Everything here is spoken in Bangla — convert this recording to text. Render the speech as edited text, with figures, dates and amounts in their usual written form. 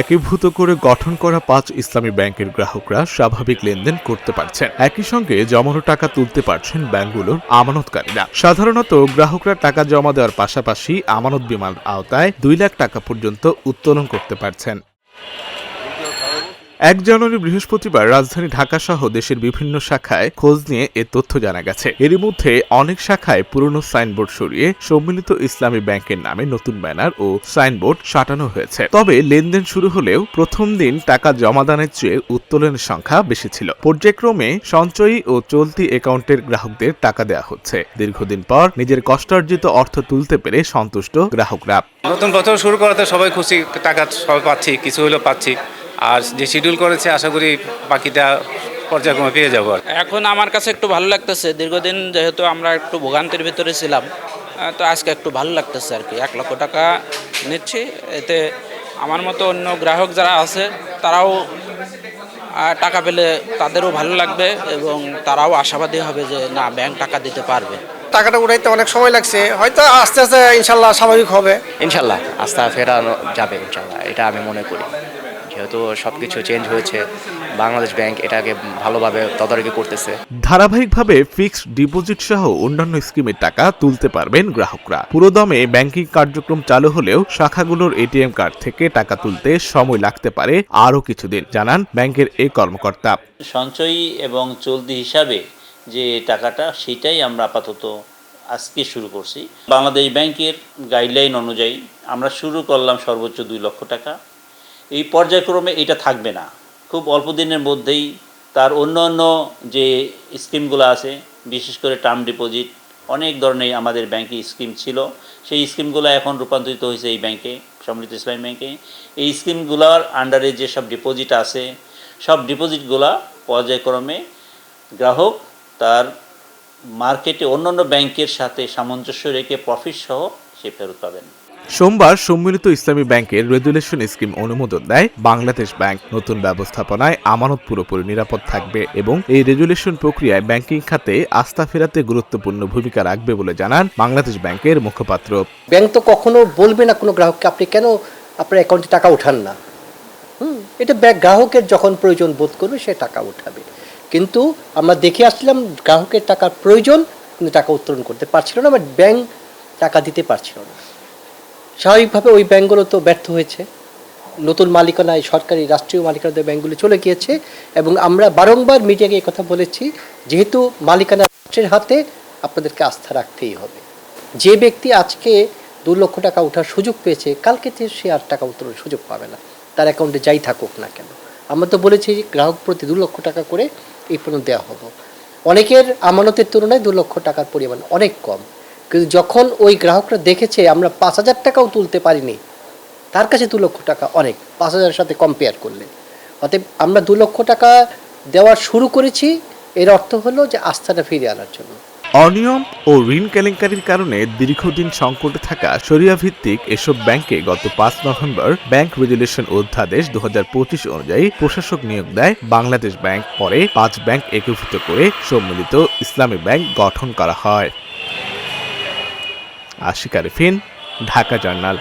একীভূত করে গঠন করা 5 ইসলামী ব্যাংকের গ্রাহকরা স্বাভাবিক লেনদেন করতে পারছেন। একই সঙ্গে জমানো টাকা তুলতে পারছেন ব্যাংকগুলোর আমানতকারীরা। সাধারণত গ্রাহকরা টাকা জমা দেওয়ার পাশাপাশি আমানত বীমার আওতায় 2 লাখ টাকা পর্যন্ত উত্তোলন করতে পারছেন। 1 জানুয়ারি বৃহস্পতিবার রাজধানী ঢাকা সহ দেশের বিভিন্ন শাখায় খোঁজ নিয়ে এ তথ্য জানা গেছে। এরই মধ্যে অনেক শাখায় পুরনো সাইনবোর্ড সরিয়ে সম্মিলিত ইসলামী ব্যাংকের নামে নতুন ব্যানার ও সাইনবোর্ড সাটানো হয়েছে। তবে লেনদেন শুরু হলেও প্রথম দিন টাকা জমাদানের চেয়ে উত্তোলনের সংখ্যা বেশি ছিল। পর্যায়ক্রমে সঞ্চয়ী ও চলতি অ্যাকাউন্টের গ্রাহকদের টাকা দেওয়া হচ্ছে। দীর্ঘদিন পর নিজের কষ্টার্জিত অর্থ তুলতে পেরে সন্তুষ্ট গ্রাহকরা। নতুন বছর শুরু করাতে সবাই খুশি, টাকা সবাই পাচ্ছি, কিছু হলেও পাচ্ছি। আর যে শিডিউল করেছে আশা করি বাকিটা পর্যায়ক্রমে পেয়ে যাবো। এখন আমার কাছে একটু ভালো লাগতেছে, দীর্ঘদিন যেহেতু আমরা একটু ভোগান্তির ভিতরে ছিলাম, তো আজকে একটু ভালো লাগতেছে আর কি। 1 লক্ষ টাকা নিচ্ছি, এতে আমার মতো অন্য গ্রাহক যারা আছে তারাও টাকা পেলে তাদেরও ভালো লাগবে এবং তারাও আশাবাদী হবে যে না, ব্যাংক টাকা দিতে পারবে। টাকাটা উঠাইতে অনেক সময় লাগছে, হয়তো আস্তে আস্তে ইনশাল্লাহ স্বাভাবিক হবে। ইনশাল্লাহ আস্থা ফেরানো যাবে ইনশাল্লাহ, এটা আমি মনে করি। যেহেতু সবকিছু চেঞ্জ হয়েছে, বাংলাদেশ ব্যাংক এটাকে ভালোভাবে তদারকি করতেছে। ধারাবাহিকভাবে ফিক্সড ডিপোজিট সহ অন্যান্য স্কিমের টাকা তুলতে পারবেন গ্রাহকরা। পুরোদমে ব্যাংকিং কার্যক্রম চালু হলেও শাখাগুলোর এটিএম কার্ড থেকে টাকা তুলতে সময় লাগতে পারে আরও কিছুদিন, জানান ব্যাংকের এই কর্মকর্তা। সঞ্চয়ী এবং চলতি হিসাবে যে টাকাটা সেটাই আমরা আপাতত আজকে শুরু করছি। বাংলাদেশ ব্যাংকের গাইডলাইন অনুযায়ী আমরা শুরু করলাম সর্বোচ্চ 2 লক্ষ টাকা। এই পর্যায়ক্রমে এটা থাকবে না, খুব অল্প দিনের মধ্যেই তার অন্য যে স্কিমগুলো আছে, বিশেষ করে টার্ম ডিপোজিট, অনেক ধরনের আমাদের ব্যাংকে স্কিম ছিল, সেই স্কিমগুলো এখন রূপান্তরিত হয়েছে এই ব্যাংকে, সম্মিলিত ইসলামী ব্যাংকে। এই স্কিমগুলোর আন্ডারে যেসব ডিপোজিট আছে, সব ডিপোজিটগুলো পর্যায়ক্রমে গ্রাহক তার মার্কেটে অন্যান্য ব্যাংকের সাথে সামঞ্জস্য রেখে প্রফিট সহ সে ফেরত পাবেন। সোমবার সম্মিলিত ইসলামী ব্যাংকের রেজুলেশন স্কিম অনুমোদন দেয় বাংলাদেশ ব্যাংক। নতুন ব্যবস্থাপনায় আমানত পুরোপুরি নিরাপদ থাকবে এবং এই রেজুলেশন প্রক্রিয়ায় ব্যাংকিং খাতে আস্থা ফেরাতে গুরুত্বপূর্ণ ভূমিকা রাখবে বলে জানান বাংলাদেশ ব্যাংকের মুখপাত্র। ব্যাংক তো কখনো বলবে না কোনো গ্রাহককে আপনি কেন আপনার অ্যাকাউন্টে টাকা উঠান না। এটা গ্রাহকের যখন প্রয়োজন বোধ করবে সে টাকা উঠাবে। কিন্তু আমরা দেখে আসছিলাম গ্রাহকের টাকার প্রয়োজন, কিন্তু টাকা উত্তোলন করতে পারছিল না বা ব্যাংক টাকা দিতে পারছিল না। স্বাভাবিকভাবে ওই ব্যাংকগুলো তো ব্যর্থ হয়েছে, নতুন মালিকানায় সরকারি রাষ্ট্রীয় মালিকানায় ব্যাংকগুলো চলে গিয়েছে। এবং আমরা বারংবার মিডিয়াকে এই কথা বলেছি, যেহেতু মালিকানা রাষ্ট্রের হাতে, আপনাদেরকে আস্থা রাখতেই হবে। যে ব্যক্তি আজকে 2 লক্ষ টাকা ওঠার সুযোগ পেয়েছে, কালকে সে আর টাকা উত্তোলনের সুযোগ পাবে না, তার অ্যাকাউন্টে যাই থাকুক না কেন। আমরা তো বলেছি গ্রাহক প্রতি 2 লক্ষ টাকা করে এই পর্যন্ত দেওয়া হলো। অনেকের আমানতের তুলনায় 2 লক্ষ টাকার পরিমাণ অনেক কম, কিন্তু যখন ওই গ্রাহকরা দেখেছে আমরা 5,000 টাকাও তুলতে পারিনি, তার কাছে 2 লক্ষ টাকা অনেক, 5,000-এর সাথে কম্পেয়ার করলে। অতএব আমরা 2 লক্ষ টাকা দেওয়া শুরু করেছি, এর অর্থ হলো যে আস্থাটা ফিরে আনার জন্য। অনিয়ম ও ঋণ কেলেঙ্কারির কারণে দীর্ঘদিন সংকটে থাকা শরিয়া ভিত্তিক এসব ব্যাংকে গত 5 নভেম্বর ব্যাংক রেজুলেশন অধ্যাদেশ 2025 অনুযায়ী প্রশাসক নিয়োগ দেয় বাংলাদেশ ব্যাংক। পরে 5 ব্যাংক একীভূত করে সম্মিলিত ইসলামী ব্যাংক গঠন করা হয়। আশিক আরিফিন, ঢাকা জার্নাল।